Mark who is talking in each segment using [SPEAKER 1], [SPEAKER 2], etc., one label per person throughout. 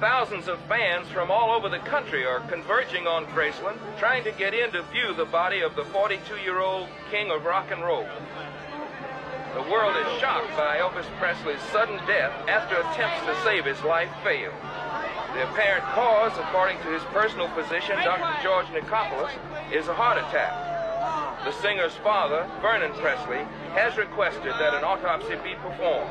[SPEAKER 1] Thousands of fans from all over the country are converging on Graceland, trying to get in to view the body of the 42-year-old king of rock and roll. The world is shocked by Elvis Presley's sudden death after attempts to save his life failed. The apparent cause, according to his personal physician, Dr. George Nicopolis, is a heart attack. The singer's father, Vernon Presley, has requested that an autopsy be performed.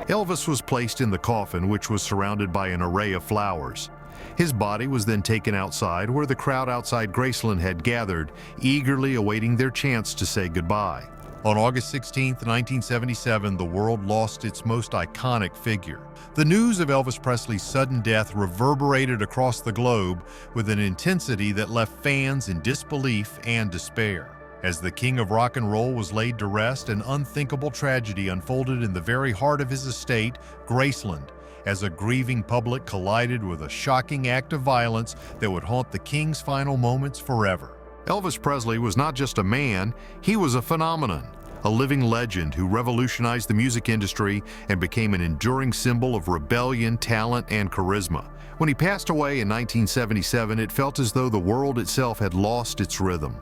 [SPEAKER 2] Elvis was placed in the coffin, which was surrounded by an array of flowers. His body was then taken outside, where the crowd outside Graceland had gathered, eagerly awaiting their chance to say goodbye. On August 16, 1977, the world lost its most iconic figure. The news of Elvis Presley's sudden death reverberated across the globe with an intensity that left fans in disbelief and despair. As the king of rock and roll was laid to rest, an unthinkable tragedy unfolded in the very heart of his estate, Graceland, as a grieving public collided with a shocking act of violence that would haunt the king's final moments forever. Elvis Presley was not just a man, he was a phenomenon, a living legend who revolutionized the music industry and became an enduring symbol of rebellion, talent, and charisma. When he passed away in 1977, it felt as though the world itself had lost its rhythm.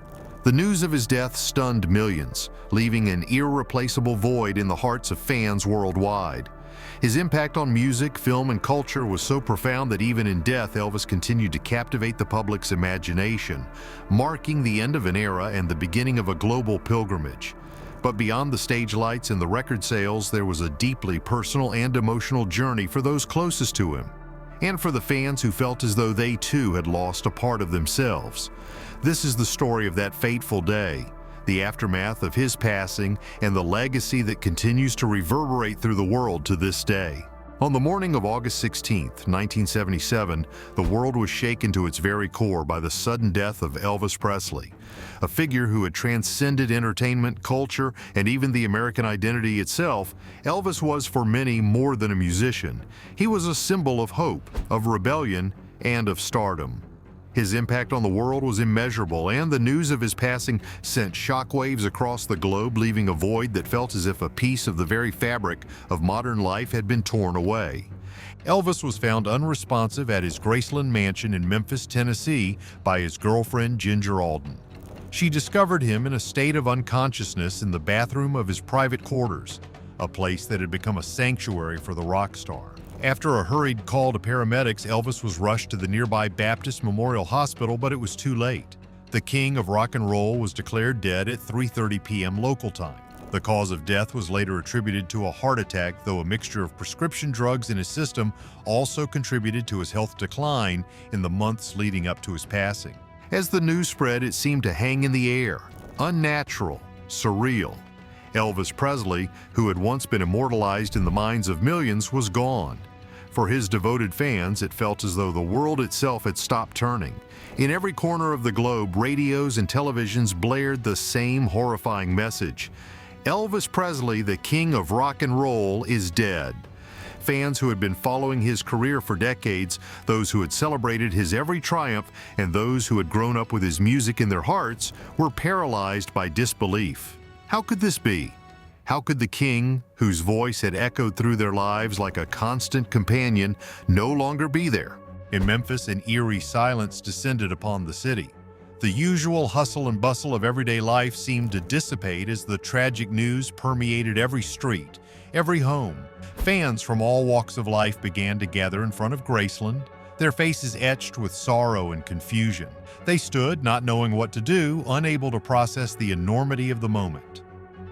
[SPEAKER 2] The news of his death stunned millions, leaving an irreplaceable void in the hearts of fans worldwide. His impact on music, film, and culture was so profound that even in death, Elvis continued to captivate the public's imagination, marking the end of an era and the beginning of a global pilgrimage. But beyond the stage lights and the record sales, there was a deeply personal and emotional journey for those closest to him, and for the fans who felt as though they too had lost a part of themselves. This is the story of that fateful day, the aftermath of his passing, and the legacy that continues to reverberate through the world to this day. On the morning of August 16, 1977, the world was shaken to its very core by the sudden death of Elvis Presley, a figure who had transcended entertainment, culture, and even the American identity itself. Elvis was for many more than a musician. He was a symbol of hope, of rebellion, and of stardom. His impact on the world was immeasurable, and the news of his passing sent shockwaves across the globe, leaving a void that felt as if a piece of the very fabric of modern life had been torn away. Elvis was found unresponsive at his Graceland mansion in Memphis, Tennessee, by his girlfriend, Ginger Alden. She discovered him in a state of unconsciousness in the bathroom of his private quarters, a place that had become a sanctuary for the rock star. After a hurried call to paramedics, Elvis was rushed to the nearby Baptist Memorial Hospital, but it was too late. The king of rock and roll was declared dead at 3:30 p.m. local time. The cause of death was later attributed to a heart attack, though a mixture of prescription drugs in his system also contributed to his health decline in the months leading up to his passing. As the news spread, it seemed to hang in the air, unnatural, surreal. Elvis Presley, who had once been immortalized in the minds of millions, was gone. For his devoted fans, it felt as though the world itself had stopped turning. In every corner of the globe, radios and televisions blared the same horrifying message: Elvis Presley, the king of rock and roll, is dead. Fans who had been following his career for decades, those who had celebrated his every triumph, and those who had grown up with his music in their hearts, were paralyzed by disbelief. How could this be? How could the king, whose voice had echoed through their lives like a constant companion, no longer be there? In Memphis, an eerie silence descended upon the city. The usual hustle and bustle of everyday life seemed to dissipate as the tragic news permeated every street, every home. Fans from all walks of life began to gather in front of Graceland, their faces etched with sorrow and confusion. They stood, not knowing what to do, unable to process the enormity of the moment.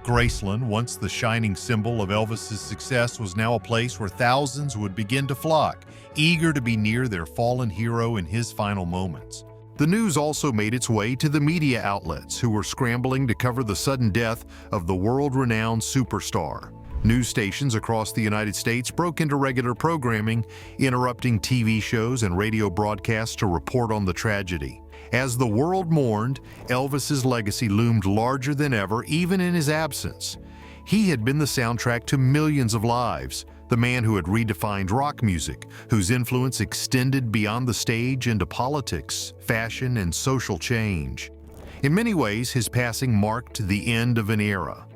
[SPEAKER 2] Graceland, once the shining symbol of Elvis's success, was now a place where thousands would begin to flock, eager to be near their fallen hero in his final moments. The news also made its way to the media outlets, who were scrambling to cover the sudden death of the world-renowned superstar. News stations across the United States broke into regular programming, interrupting TV shows and radio broadcasts to report on the tragedy. As the world mourned, Elvis's legacy loomed larger than ever, even in his absence. He had been the soundtrack to millions of lives, the man who had redefined rock music, whose influence extended beyond the stage into politics, fashion, and social change. In many ways, his passing marked the end of an era.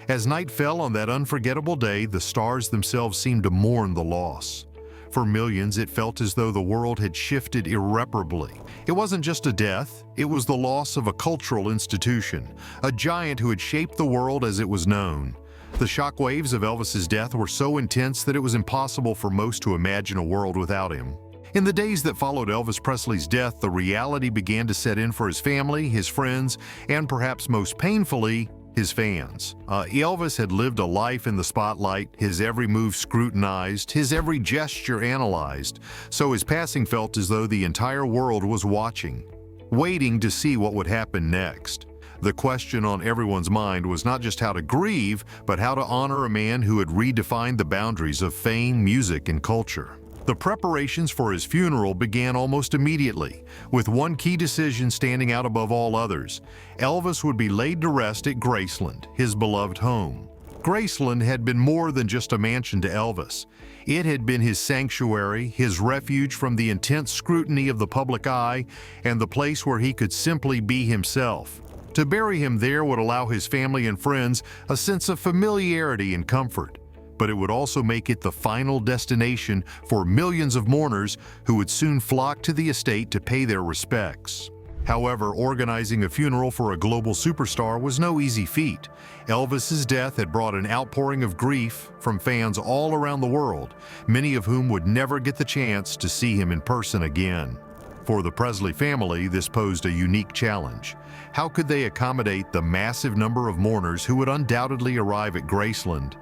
[SPEAKER 2] As night fell on that unforgettable day, the stars themselves seemed to mourn the loss. For millions, it felt as though the world had shifted irreparably. It wasn't just a death, it was the loss of a cultural institution, a giant who had shaped the world as it was known. The shockwaves of Elvis's death were so intense that it was impossible for most to imagine a world without him. In the days that followed Elvis Presley's death, the reality began to set in for his family, his friends, and perhaps most painfully, his fans. Elvis had lived a life in the spotlight, his every move scrutinized, his every gesture analyzed, so his passing felt as though the entire world was watching, waiting to see what would happen next. The question on everyone's mind was not just how to grieve, but how to honor a man who had redefined the boundaries of fame, music, and culture. The preparations for his funeral began almost immediately, with one key decision standing out above all others. Elvis would be laid to rest at Graceland, his beloved home. Graceland had been more than just a mansion to Elvis. It had been his sanctuary, his refuge from the intense scrutiny of the public eye, and the place where he could simply be himself. To bury him there would allow his family and friends a sense of familiarity and comfort, but it would also make it the final destination for millions of mourners who would soon flock to the estate to pay their respects. However, organizing a funeral for a global superstar was no easy feat. Elvis's death had brought an outpouring of grief from fans all around the world, many of whom would never get the chance to see him in person again. For the Presley family, this posed a unique challenge. How could they accommodate the massive number of mourners who would undoubtedly arrive at Graceland?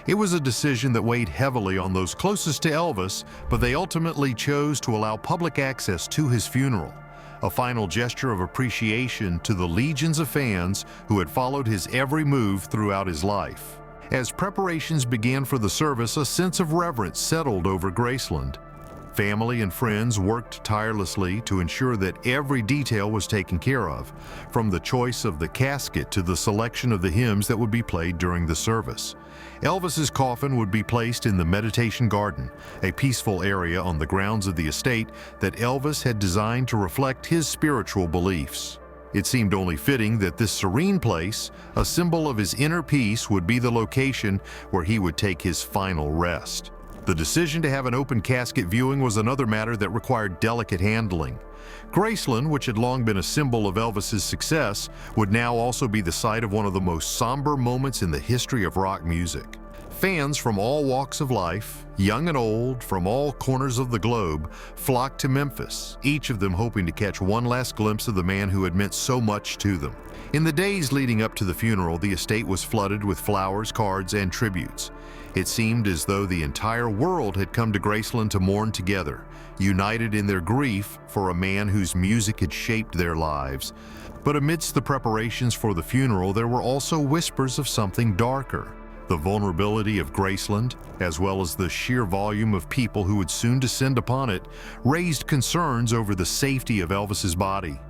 [SPEAKER 2] It was a decision that weighed heavily on those closest to Elvis, but they ultimately chose to allow public access to his funeral, a final gesture of appreciation to the legions of fans who had followed his every move throughout his life. As preparations began for the service, a sense of reverence settled over Graceland. Family and friends worked tirelessly to ensure that every detail was taken care of, from the choice of the casket to the selection of the hymns that would be played during the service. Elvis's coffin would be placed in the meditation garden, a peaceful area on the grounds of the estate that Elvis had designed to reflect his spiritual beliefs. It seemed only fitting that this serene place, a symbol of his inner peace, would be the location where he would take his final rest. The decision to have an open casket viewing was another matter that required delicate handling. Graceland, which had long been a symbol of Elvis's success, would now also be the site of one of the most somber moments in the history of rock music. Fans from all walks of life, young and old, from all corners of the globe, flocked to Memphis, each of them hoping to catch one last glimpse of the man who had meant so much to them. In the days leading up to the funeral, the estate was flooded with flowers, cards, and tributes. It seemed as though the entire world had come to Graceland to mourn together, united in their grief for a man whose music had shaped their lives. But amidst the preparations for the funeral, there were also whispers of something darker. The vulnerability of Graceland, as well as the sheer volume of people who would soon descend upon it, raised concerns over the safety of Elvis's body.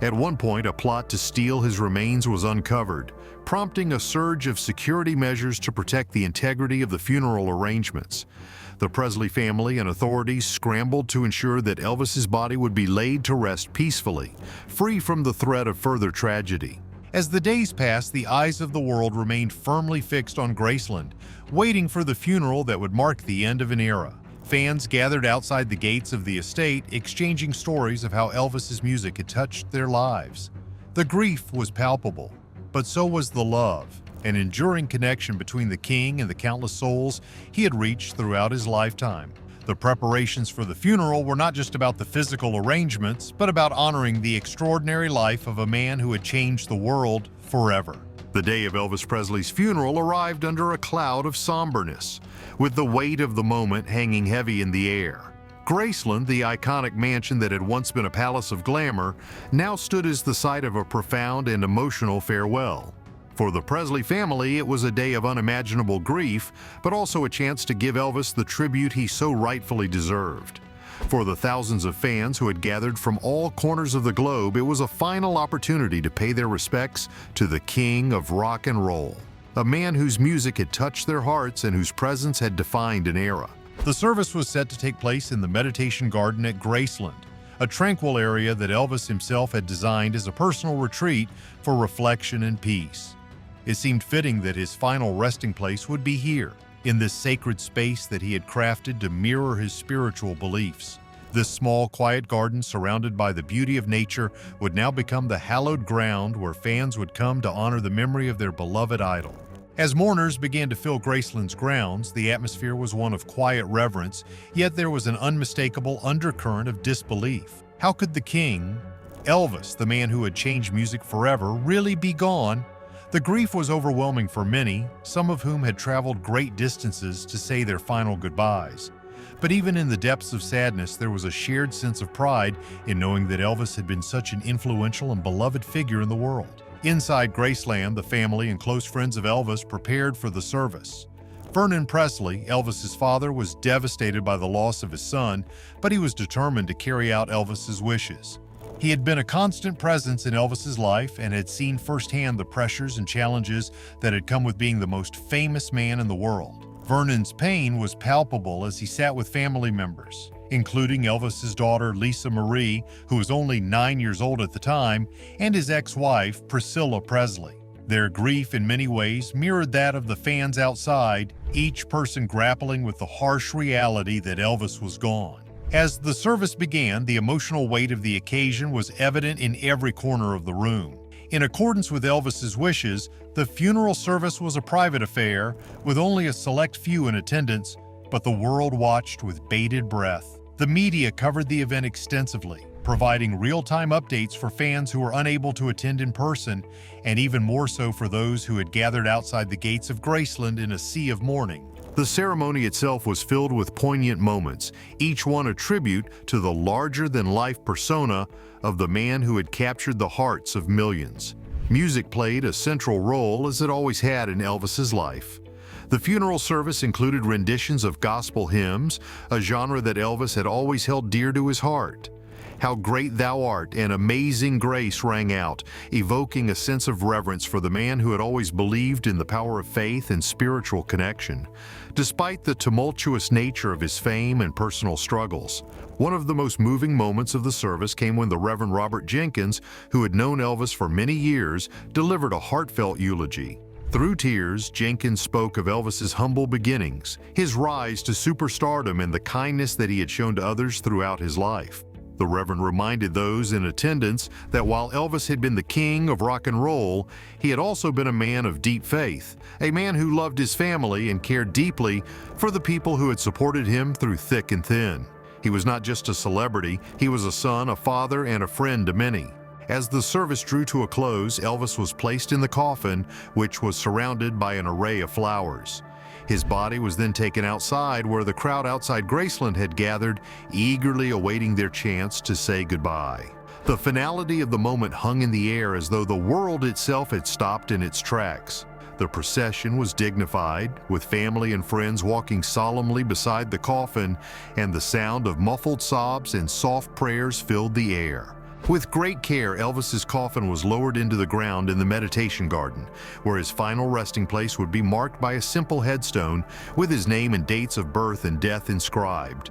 [SPEAKER 2] At one point, a plot to steal his remains was uncovered, prompting a surge of security measures to protect the integrity of the funeral arrangements. The Presley family and authorities scrambled to ensure that Elvis's body would be laid to rest peacefully, free from the threat of further tragedy. As the days passed, the eyes of the world remained firmly fixed on Graceland, waiting for the funeral that would mark the end of an era. Fans gathered outside the gates of the estate, exchanging stories of how Elvis's music had touched their lives. The grief was palpable, but so was the love, an enduring connection between the king and the countless souls he had reached throughout his lifetime. The preparations for the funeral were not just about the physical arrangements, but about honoring the extraordinary life of a man who had changed the world forever. The day of Elvis Presley's funeral arrived under a cloud of somberness, with the weight of the moment hanging heavy in the air. Graceland, the iconic mansion that had once been a palace of glamour, now stood as the site of a profound and emotional farewell. For the Presley family, it was a day of unimaginable grief, but also a chance to give Elvis the tribute he so rightfully deserved. For the thousands of fans who had gathered from all corners of the globe, it was a final opportunity to pay their respects to the king of rock and roll, a man whose music had touched their hearts and whose presence had defined an era. The service was set to take place in the meditation garden at Graceland, a tranquil area that Elvis himself had designed as a personal retreat for reflection and peace. It seemed fitting that his final resting place would be here, in this sacred space that he had crafted to mirror his spiritual beliefs. This small, quiet garden surrounded by the beauty of nature would now become the hallowed ground where fans would come to honor the memory of their beloved idol. As mourners began to fill Graceland's grounds, the atmosphere was one of quiet reverence, yet there was an unmistakable undercurrent of disbelief. How could the king, Elvis, the man who had changed music forever, really be gone? The grief was overwhelming for many, some of whom had traveled great distances to say their final goodbyes. But even in the depths of sadness, there was a shared sense of pride in knowing that Elvis had been such an influential and beloved figure in the world. Inside Graceland, the family and close friends of Elvis prepared for the service. Vernon Presley, Elvis's father, was devastated by the loss of his son, but he was determined to carry out Elvis's wishes. He had been a constant presence in Elvis's life and had seen firsthand the pressures and challenges that had come with being the most famous man in the world. Vernon's pain was palpable as he sat with family members, including Elvis's daughter Lisa Marie, who was only 9 years old at the time, and his ex-wife Priscilla Presley. Their grief in many ways mirrored that of the fans outside, each person grappling with the harsh reality that Elvis was gone. As the service began, the emotional weight of the occasion was evident in every corner of the room. In accordance with Elvis's wishes, the funeral service was a private affair, with only a select few in attendance, but the world watched with bated breath. The media covered the event extensively, providing real-time updates for fans who were unable to attend in person, and even more so for those who had gathered outside the gates of Graceland in a sea of mourning. The ceremony itself was filled with poignant moments, each one a tribute to the larger-than-life persona of the man who had captured the hearts of millions. Music played a central role, as it always had in Elvis's life. The funeral service included renditions of gospel hymns, a genre that Elvis had always held dear to his heart. "How Great Thou Art" and "Amazing Grace" rang out, evoking a sense of reverence for the man who had always believed in the power of faith and spiritual connection. Despite the tumultuous nature of his fame and personal struggles, one of the most moving moments of the service came when the Reverend Robert Jenkins, who had known Elvis for many years, delivered a heartfelt eulogy. Through tears, Jenkins spoke of Elvis's humble beginnings, his rise to superstardom, and the kindness that he had shown to others throughout his life. The Reverend reminded those in attendance that while Elvis had been the king of rock and roll, he had also been a man of deep faith, a man who loved his family and cared deeply for the people who had supported him through thick and thin. He was not just a celebrity, he was a son, a father, and a friend to many. As the service drew to a close, Elvis was placed in the coffin, which was surrounded by an array of flowers. His body was then taken outside where the crowd outside Graceland had gathered, eagerly awaiting their chance to say goodbye. The finality of the moment hung in the air as though the world itself had stopped in its tracks. The procession was dignified, with family and friends walking solemnly beside the coffin, and the sound of muffled sobs and soft prayers filled the air. With great care, Elvis's coffin was lowered into the ground in the meditation garden, where his final resting place would be marked by a simple headstone with his name and dates of birth and death inscribed.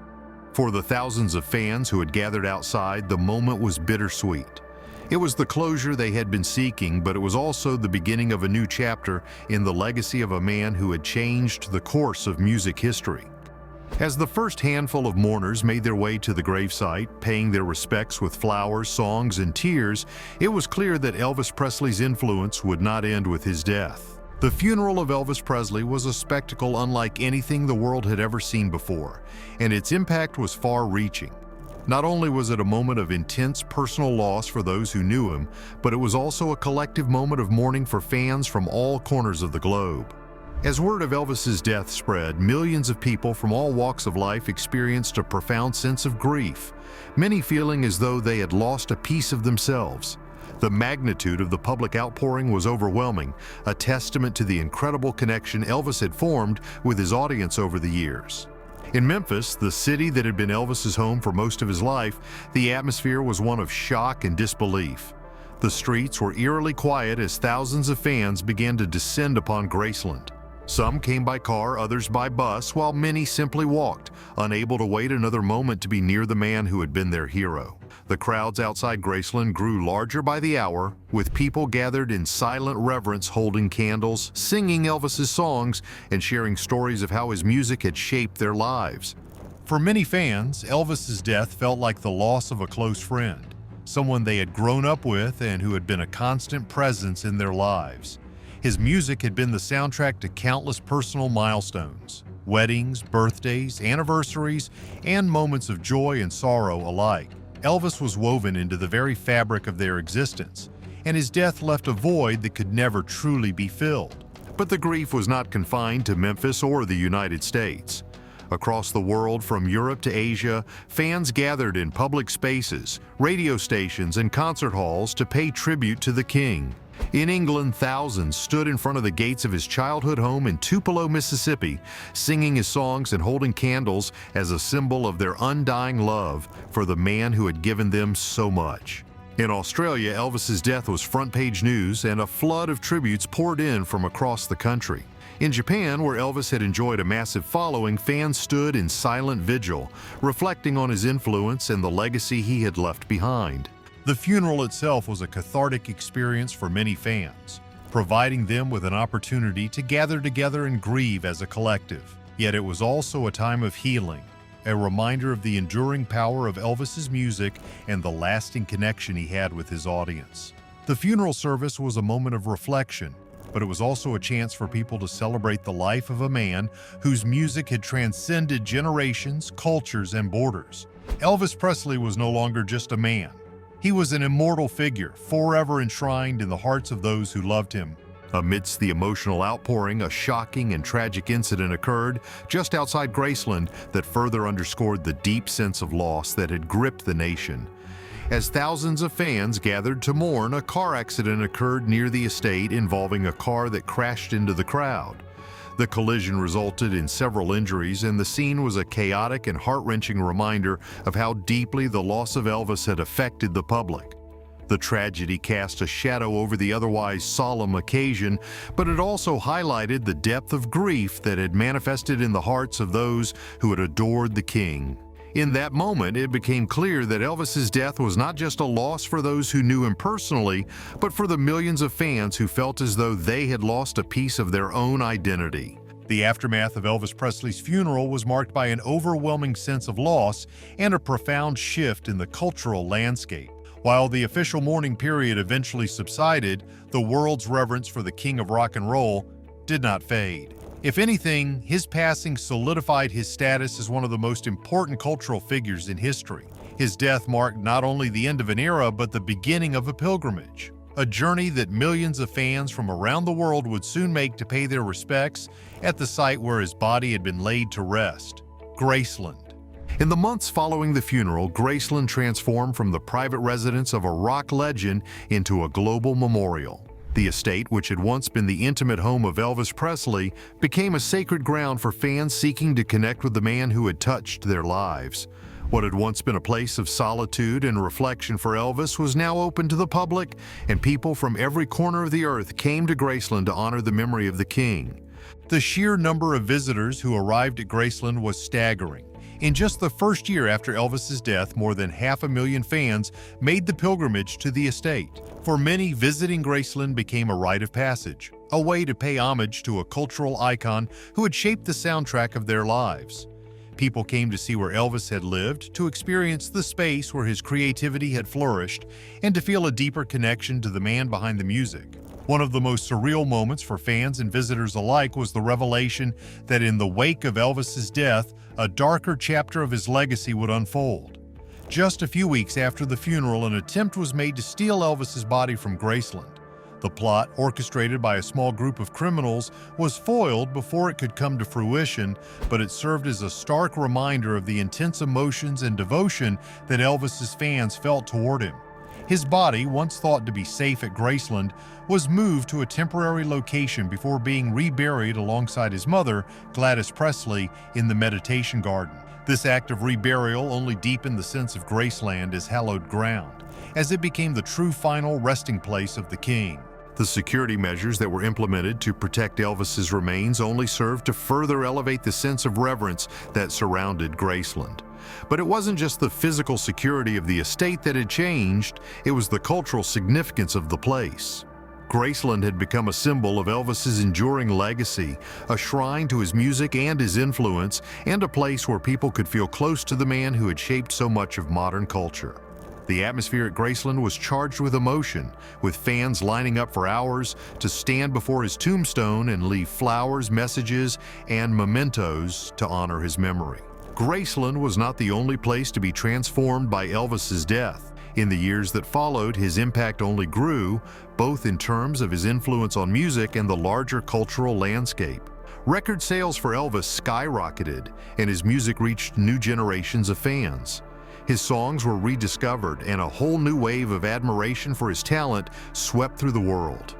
[SPEAKER 2] For the thousands of fans who had gathered outside, the moment was bittersweet. It was the closure they had been seeking, but it was also the beginning of a new chapter in the legacy of a man who had changed the course of music history. As the first handful of mourners made their way to the gravesite, paying their respects with flowers, songs, and tears, it was clear that Elvis Presley's influence would not end with his death. The funeral of Elvis Presley was a spectacle unlike anything the world had ever seen before, and its impact was far-reaching. Not only was it a moment of intense personal loss for those who knew him, but it was also a collective moment of mourning for fans from all corners of the globe. As word of Elvis's death spread, millions of people from all walks of life experienced a profound sense of grief, many feeling as though they had lost a piece of themselves. The magnitude of the public outpouring was overwhelming, a testament to the incredible connection Elvis had formed with his audience over the years. In Memphis, the city that had been Elvis's home for most of his life, the atmosphere was one of shock and disbelief. The streets were eerily quiet as thousands of fans began to descend upon Graceland. Some came by car, others by bus, while many simply walked, unable to wait another moment to be near the man who had been their hero. The crowds outside Graceland grew larger by the hour, with people gathered in silent reverence holding candles, singing Elvis's songs, and sharing stories of how his music had shaped their lives. For many fans, Elvis's death felt like the loss of a close friend, someone they had grown up with and who had been a constant presence in their lives. His music had been the soundtrack to countless personal milestones, weddings, birthdays, anniversaries, and moments of joy and sorrow alike. Elvis was woven into the very fabric of their existence, and his death left a void that could never truly be filled. But the grief was not confined to Memphis or the United States. Across the world, from Europe to Asia, fans gathered in public spaces, radio stations, and concert halls to pay tribute to the king. In England, thousands stood in front of the gates of his childhood home in Tupelo, Mississippi, singing his songs and holding candles as a symbol of their undying love for the man who had given them so much. In Australia, Elvis's death was front-page news, and a flood of tributes poured in from across the country. In Japan, where Elvis had enjoyed a massive following, fans stood in silent vigil, reflecting on his influence and the legacy he had left behind. The funeral itself was a cathartic experience for many fans, providing them with an opportunity to gather together and grieve as a collective. Yet it was also a time of healing, a reminder of the enduring power of Elvis's music and the lasting connection he had with his audience. The funeral service was a moment of reflection, but it was also a chance for people to celebrate the life of a man whose music had transcended generations, cultures, and borders. Elvis Presley was no longer just a man. He was an immortal figure, forever enshrined in the hearts of those who loved him. Amidst the emotional outpouring, a shocking and tragic incident occurred just outside Graceland that further underscored the deep sense of loss that had gripped the nation. As thousands of fans gathered to mourn, a car accident occurred near the estate involving a car that crashed into the crowd. The collision resulted in several injuries, and the scene was a chaotic and heart-wrenching reminder of how deeply the loss of Elvis had affected the public. The tragedy cast a shadow over the otherwise solemn occasion, but it also highlighted the depth of grief that had manifested in the hearts of those who had adored the king. In that moment, it became clear that Elvis's death was not just a loss for those who knew him personally, but for the millions of fans who felt as though they had lost a piece of their own identity. The aftermath of Elvis Presley's funeral was marked by an overwhelming sense of loss and a profound shift in the cultural landscape. While the official mourning period eventually subsided, the world's reverence for the king of rock and roll did not fade. If anything, his passing solidified his status as one of the most important cultural figures in history. His death marked not only the end of an era, but the beginning of a pilgrimage, a journey that millions of fans from around the world would soon make to pay their respects at the site where his body had been laid to rest, Graceland. In the months following the funeral, Graceland transformed from the private residence of a rock legend into a global memorial. The estate, which had once been the intimate home of Elvis Presley, became a sacred ground for fans seeking to connect with the man who had touched their lives. What had once been a place of solitude and reflection for Elvis was now open to the public, and people from every corner of the earth came to Graceland to honor the memory of the king. The sheer number of visitors who arrived at Graceland was staggering. In just the first year after Elvis's death, more than 500,000 fans made the pilgrimage to the estate. For many, visiting Graceland became a rite of passage, a way to pay homage to a cultural icon who had shaped the soundtrack of their lives. People came to see where Elvis had lived, to experience the space where his creativity had flourished, and to feel a deeper connection to the man behind the music. One of the most surreal moments for fans and visitors alike was the revelation that in the wake of Elvis's death, a darker chapter of his legacy would unfold. Just a few weeks after the funeral, an attempt was made to steal Elvis's body from Graceland. The plot, orchestrated by a small group of criminals, was foiled before it could come to fruition, but it served as a stark reminder of the intense emotions and devotion that Elvis's fans felt toward him. His body, once thought to be safe at Graceland, was moved to a temporary location before being reburied alongside his mother, Gladys Presley, in the Meditation Garden. This act of reburial only deepened the sense of Graceland as hallowed ground, as it became the true final resting place of the king. The security measures that were implemented to protect Elvis's remains only served to further elevate the sense of reverence that surrounded Graceland. But it wasn't just the physical security of the estate that had changed, it was the cultural significance of the place. Graceland had become a symbol of Elvis's enduring legacy, a shrine to his music and his influence, and a place where people could feel close to the man who had shaped so much of modern culture. The atmosphere at Graceland was charged with emotion, with fans lining up for hours to stand before his tombstone and leave flowers, messages, and mementos to honor his memory. Graceland was not the only place to be transformed by Elvis's death. In the years that followed, his impact only grew, both in terms of his influence on music and the larger cultural landscape. Record sales for Elvis skyrocketed, and his music reached new generations of fans. His songs were rediscovered, and a whole new wave of admiration for his talent swept through the world.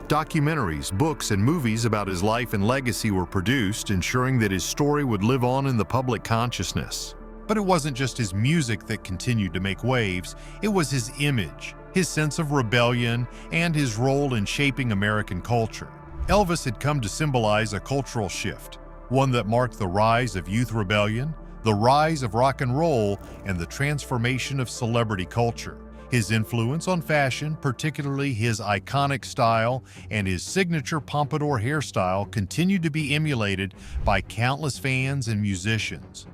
[SPEAKER 2] Documentaries, books, and movies about his life and legacy were produced, ensuring that his story would live on in the public consciousness. But it wasn't just his music that continued to make waves, it was his image, his sense of rebellion, and his role in shaping American culture. Elvis had come to symbolize a cultural shift, one that marked the rise of youth rebellion, the rise of rock and roll, and the transformation of celebrity culture. His influence on fashion, particularly his iconic style and his signature pompadour hairstyle, continued to be emulated by countless fans and musicians.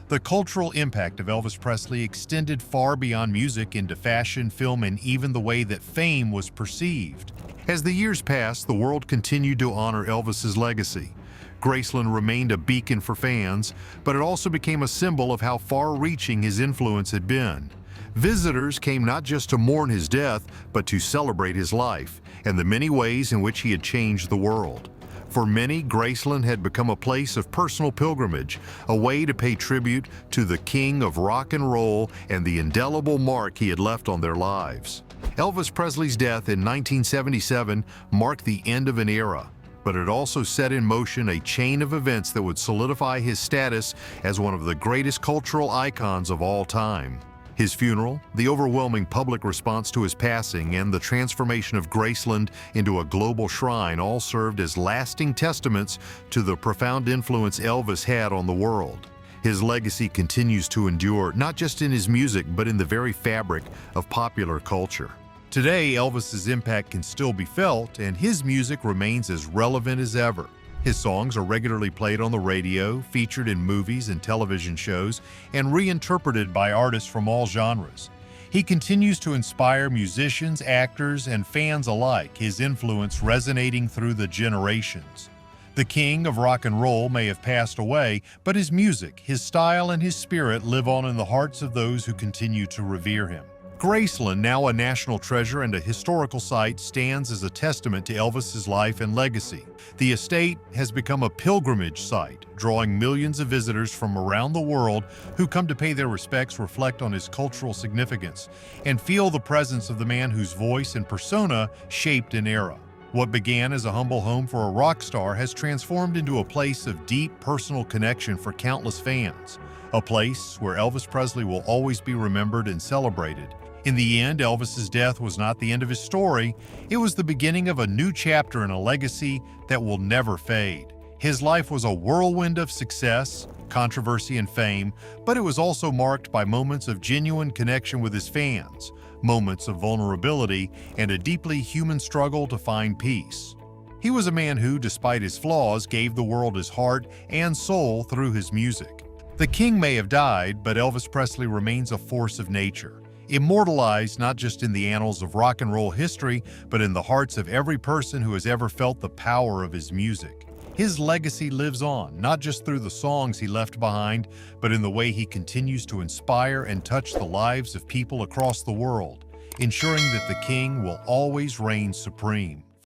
[SPEAKER 2] The cultural impact of Elvis Presley extended far beyond music into fashion, film, and even the way that fame was perceived. As the years passed, the world continued to honor Elvis's legacy. Graceland remained a beacon for fans, but it also became a symbol of how far-reaching his influence had been. Visitors came not just to mourn his death, but to celebrate his life and the many ways in which he had changed the world. For many, Graceland had become a place of personal pilgrimage, a way to pay tribute to the king of rock and roll and the indelible mark he had left on their lives. Elvis Presley's death in 1977 marked the end of an era, but it also set in motion a chain of events that would solidify his status as one of the greatest cultural icons of all time. His funeral, the overwhelming public response to his passing, and the transformation of Graceland into a global shrine all served as lasting testaments to the profound influence Elvis had on the world. His legacy continues to endure, not just in his music, but in the very fabric of popular culture. Today, Elvis's impact can still be felt, and his music remains as relevant as ever. His songs are regularly played on the radio, featured in movies and television shows, and reinterpreted by artists from all genres. He continues to inspire musicians, actors, and fans alike, his influence resonating through the generations. The king of rock and roll may have passed away, but his music, his style, and his spirit live on in the hearts of those who continue to revere him. Graceland, now a national treasure and a historical site, stands as a testament to Elvis's life and legacy. The estate has become a pilgrimage site, drawing millions of visitors from around the world who come to pay their respects, reflect on his cultural significance, and feel the presence of the man whose voice and persona shaped an era. What began as a humble home for a rock star has transformed into a place of deep personal connection for countless fans, a place where Elvis Presley will always be remembered and celebrated. In the end, Elvis's death was not the end of his story. It was the beginning of a new chapter in a legacy that will never fade. His life was a whirlwind of success, controversy, and fame, but it was also marked by moments of genuine connection with his fans, moments of vulnerability, and a deeply human struggle to find peace. He was a man who, despite his flaws, gave the world his heart and soul through his music. The king may have died, but Elvis Presley remains a force of nature, immortalized not just in the annals of rock and roll history, but in the hearts of every person who has ever felt the power of his music. His legacy lives on, not just through the songs he left behind, but in the way he continues to inspire and touch the lives of people across the world, ensuring that the king will always reign supreme.